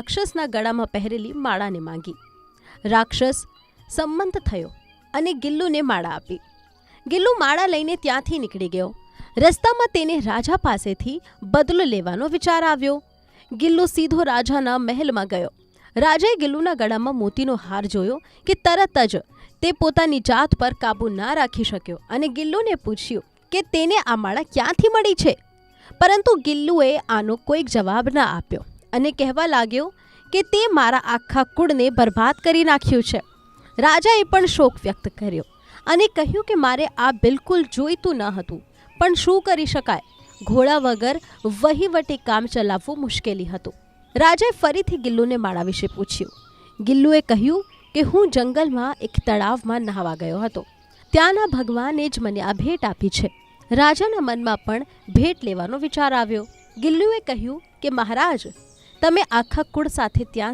રાક્ષસના ગળામાં પહેરેલી માળાને માંગી. રાક્ષસ સંમત થયો અને ગિલ્લુને માળા આપી. ગિલ્લુ માળા લઈને ત્યાંથી નીકળી ગયો. રસ્તામાં તેને રાજા પાસેથી બદલો લેવાનો વિચાર આવ્યો. ગિલ્લુ સીધો રાજાના મહેલમાં ગયો. રાજાએ ગિલ્લુના ગળામાં મોતીનો હાર જોયો કે તરત જ તે પોતાની જાત પર કાબૂ ના રાખી શક્યો અને ગિલ્લુને પૂછ્યું કે તેને આ માળા ક્યાંથી મળી છે. પરંતુ ગિલ્લુએ આનો કોઈક જવાબ ના આપ્યો અને કહેવા લાગ્યો કે તે મારા આખા કુળને બરબાદ કરી નાખ્યું છે. રાજાએ પણ શોક વ્યક્ત કર્યો અને કહ્યું કે મારે આ બિલકુલ જોઈતું ન હતું, પણ શું કરી શકાય? ઘોડા વગર વહીવટી કામ ચલાવવું મુશ્કેલી હતું. રાજાએ ફરીથી ગિલ્લુને માળા વિશે પૂછ્યું. ગિલ્લુએ કહ્યું કે હું જંગલમાં એક તળાવમાં નહાવા ગયો હતો. ત્યાંના ભગવાને જ મને આ ભેટ આપી છે. રાજાના મનમાં પણ ભેટ લેવાનો વિચાર આવ્યો. ગિલ્લુએ કહ્યું કે મહારાજ, તમે આખા કુળ સાથે ત્યાં